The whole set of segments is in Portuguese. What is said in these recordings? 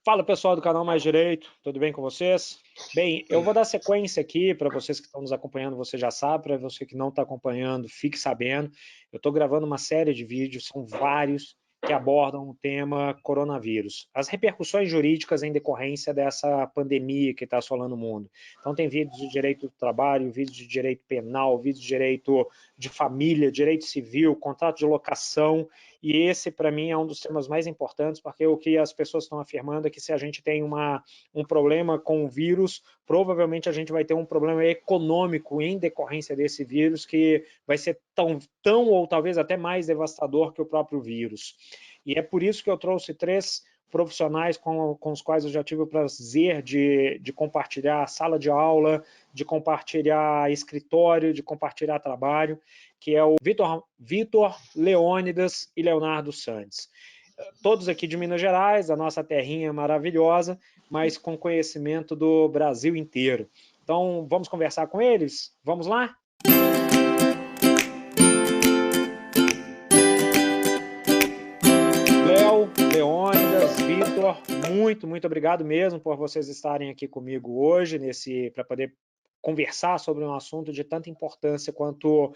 Fala pessoal do canal Mais Direito, tudo bem com vocês? Bem, eu vou dar sequência aqui para vocês que estão nos acompanhando, você já sabe, para você que não está acompanhando, fique sabendo. Eu estou gravando uma série de vídeos, são vários, que abordam o tema coronavírus, as repercussões jurídicas em decorrência dessa pandemia que está assolando o mundo. Então tem vídeos de direito do trabalho, vídeos de direito penal, vídeos de direito de família, direito civil, contrato de locação, e esse, para mim, é um dos temas mais importantes, porque o que as pessoas estão afirmando é que se a gente tem um problema com o vírus, provavelmente a gente vai ter um problema econômico em decorrência desse vírus, que vai ser tão ou talvez até mais devastador que o próprio vírus. E é por isso que eu trouxe três profissionais com os quais eu já tive o prazer de compartilhar sala de aula, de compartilhar escritório, de compartilhar trabalho, que é o Vitor Leônidas e Leonardo Santos. Todos aqui de Minas Gerais, a nossa terrinha maravilhosa, mas com conhecimento do Brasil inteiro. Então, vamos conversar com eles? Vamos lá? Léo, Leônidas, Vitor, muito obrigado mesmo por vocês estarem aqui comigo hoje, para poder conversar sobre um assunto de tanta importância quanto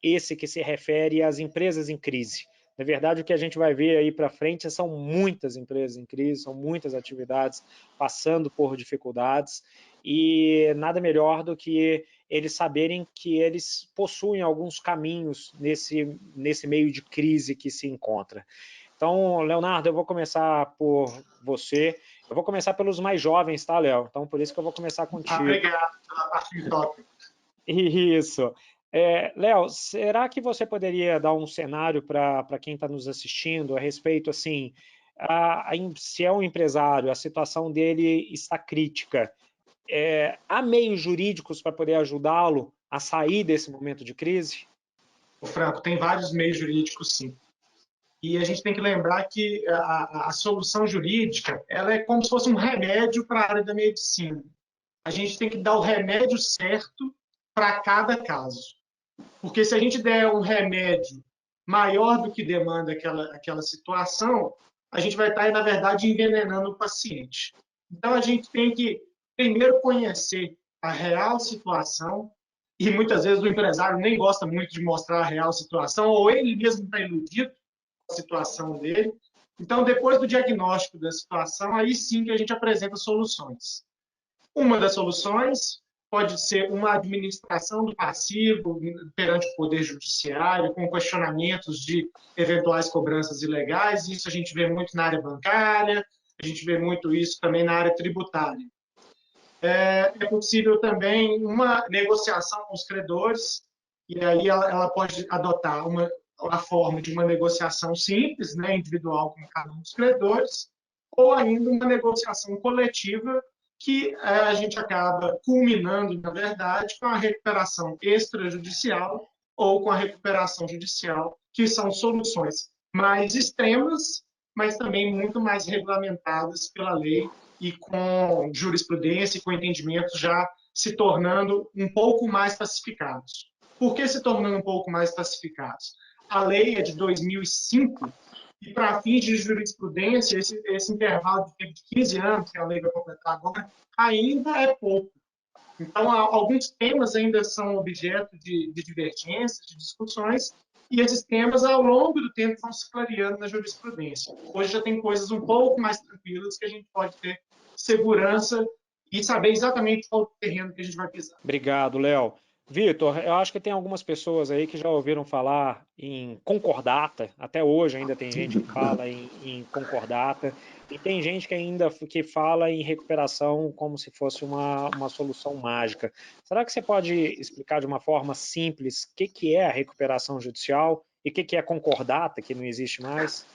esse que se refere às empresas em crise. Na verdade, o que a gente vai ver aí para frente são muitas empresas em crise, são muitas atividades passando por dificuldades, e nada melhor do que eles saberem que eles possuem alguns caminhos nesse meio de crise que se encontra. Então, Leonardo, eu vou começar por você. Eu vou começar pelos mais jovens, tá, Léo? Então, por isso que eu vou começar contigo. Obrigado pela parte de tópico. Isso. Léo, será que você poderia dar um cenário para quem está nos assistindo a respeito, assim, se é um empresário, a situação dele está crítica, há meios jurídicos para poder ajudá-lo a sair desse momento de crise? O Franco, tem vários meios jurídicos, sim. E a gente tem que lembrar que a solução jurídica ela é como se fosse um remédio para a área da medicina. A gente tem que dar o remédio certo para cada caso. Porque se a gente der um remédio maior do que demanda aquela situação, a gente vai estar, na verdade, envenenando o paciente. Então, a gente tem que primeiro conhecer a real situação, e muitas vezes o empresário nem gosta muito de mostrar a real situação, ou ele mesmo está iludido com a situação dele. Então, depois do diagnóstico da situação, aí sim que a gente apresenta soluções. Uma das soluções pode ser uma administração do passivo perante o Poder Judiciário, com questionamentos de eventuais cobranças ilegais. Isso a gente vê muito na área bancária, a gente vê muito isso também na área tributária. É possível também uma negociação com os credores, e aí ela pode adotar a forma de uma negociação simples, né, individual com cada um dos credores, ou ainda uma negociação coletiva que a gente acaba culminando, na verdade, com a recuperação extrajudicial ou com a recuperação judicial, que são soluções mais extremas, mas também muito mais regulamentadas pela lei e com jurisprudência e com entendimentos já se tornando um pouco mais pacificados. Por que se tornando um pouco mais pacificados? A lei é de 2005 e, para fins de jurisprudência, esse intervalo de tempo de 15 anos que a lei vai completar agora ainda é pouco. Então, alguns temas ainda são objeto de divergências, de discussões, e esses temas, ao longo do tempo, vão se clareando na jurisprudência. Hoje já tem coisas um pouco mais tranquilas que a gente pode ter segurança e saber exatamente qual o terreno que a gente vai pisar. Obrigado, Léo. Vitor, eu acho que tem algumas pessoas aí que já ouviram falar em concordata, até hoje ainda tem gente que fala em concordata, e tem gente que ainda fala em recuperação como se fosse uma solução mágica. Será que você pode explicar de uma forma simples o que é a recuperação judicial e o que é concordata, que não existe mais?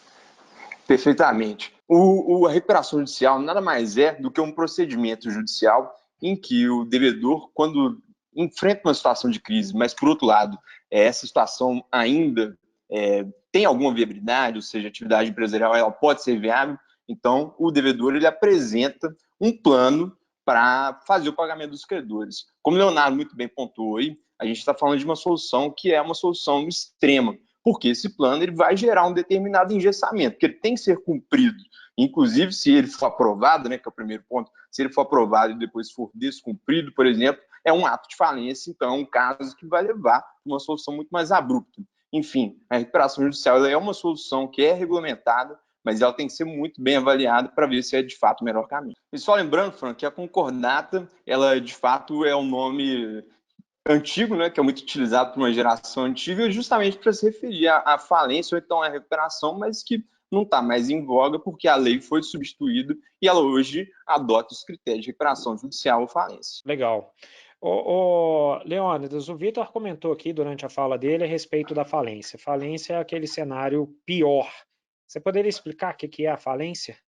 Perfeitamente. A recuperação judicial nada mais é do que um procedimento judicial em que o devedor, quando enfrenta uma situação de crise, mas, por outro lado, essa situação ainda tem alguma viabilidade, ou seja, a atividade empresarial ela pode ser viável, então o devedor ele apresenta um plano para fazer o pagamento dos credores. Como o Leonardo muito bem pontuou aí, a gente está falando de uma solução que é uma solução extrema. porque esse plano ele vai gerar um determinado engessamento, que ele tem que ser cumprido. Inclusive, se ele for aprovado, né, que é o primeiro ponto, se ele for aprovado e depois for descumprido, por exemplo, é um ato de falência, então é um caso que vai levar a uma solução muito mais abrupta. Enfim, a recuperação judicial é uma solução que é regulamentada, mas ela tem que ser muito bem avaliada para ver se é de fato o melhor caminho. E só lembrando, Frank, que a concordata, ela de fato é um nome antigo, né, que é muito utilizado por uma geração antiga, justamente para se referir à falência ou então à recuperação, mas que não está mais em voga porque a lei foi substituída e ela hoje adota os critérios de recuperação judicial ou falência. Legal. Leônidas, o Vitor comentou aqui durante a fala dele a respeito da falência. Falência é aquele cenário pior. Você poderia explicar o que é a falência?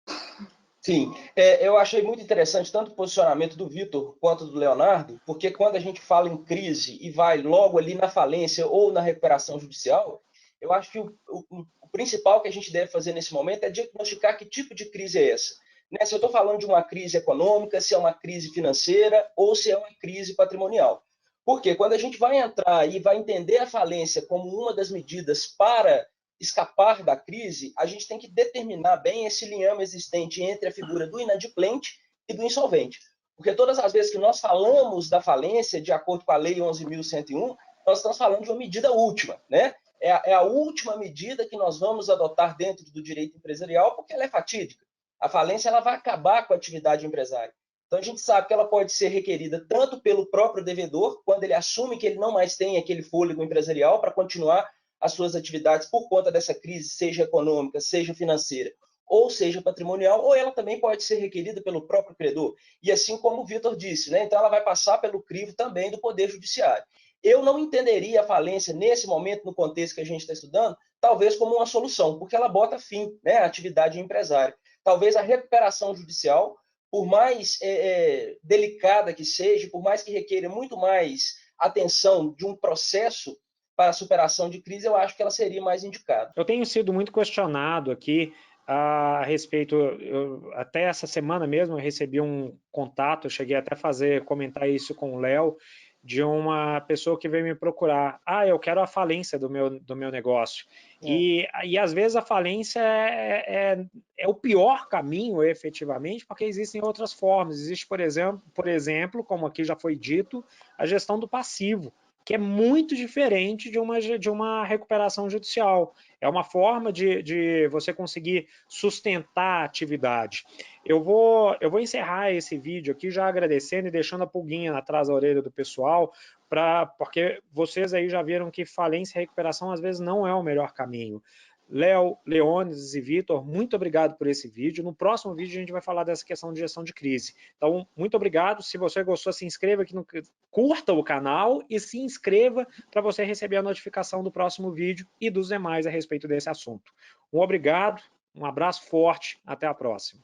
Sim, eu achei muito interessante tanto o posicionamento do Vitor quanto do Leonardo, porque quando a gente fala em crise e vai logo ali na falência ou na recuperação judicial, eu acho que o principal que a gente deve fazer nesse momento é diagnosticar que tipo de crise é essa. Né? Se eu estou falando de uma crise econômica, se é uma crise financeira ou se é uma crise patrimonial. Porque quando a gente vai entrar e vai entender a falência como uma das medidas para escapar da crise, a gente tem que determinar bem esse liame existente entre a figura do inadimplente e do insolvente. Porque todas as vezes que nós falamos da falência, de acordo com a Lei 11.101, nós estamos falando de uma medida última, né? É a última medida que nós vamos adotar dentro do direito empresarial, porque ela é fatídica. A falência ela vai acabar com a atividade empresária. Então, a gente sabe que ela pode ser requerida tanto pelo próprio devedor, quando ele assume que ele não mais tem aquele fôlego empresarial para continuar as suas atividades por conta dessa crise, seja econômica, seja financeira, ou seja patrimonial, ou ela também pode ser requerida pelo próprio credor. E assim como o Vitor disse, né? Então ela vai passar pelo crivo também do Poder Judiciário. Eu não entenderia a falência nesse momento, no contexto que a gente está estudando, talvez como uma solução, porque ela bota fim, né, à atividade empresária. Talvez a recuperação judicial, por mais delicada que seja, por mais que requeira muito mais atenção de um processo para a superação de crise, eu acho que ela seria mais indicada. Eu tenho sido muito questionado aqui a respeito, até essa semana mesmo eu recebi um contato, eu cheguei até a comentar isso com o Léo, de uma pessoa que veio me procurar. Eu quero a falência do meu negócio. E às vezes a falência é o pior caminho, efetivamente, porque existem outras formas. Existe, por exemplo, como aqui já foi dito, a gestão do passivo, que é muito diferente de uma recuperação judicial. É uma forma de você conseguir sustentar a atividade. Eu vou encerrar esse vídeo aqui já agradecendo e deixando a pulguinha atrás da orelha do pessoal, porque vocês aí já viram que falência e recuperação às vezes não é o melhor caminho. Léo, Leônidas e Vitor, muito obrigado por esse vídeo. No próximo vídeo a gente vai falar dessa questão de gestão de crise. Então, muito obrigado. Se você gostou, se inscreva aqui, curta o canal e se inscreva para você receber a notificação do próximo vídeo e dos demais a respeito desse assunto. Um obrigado, um abraço forte, até a próxima.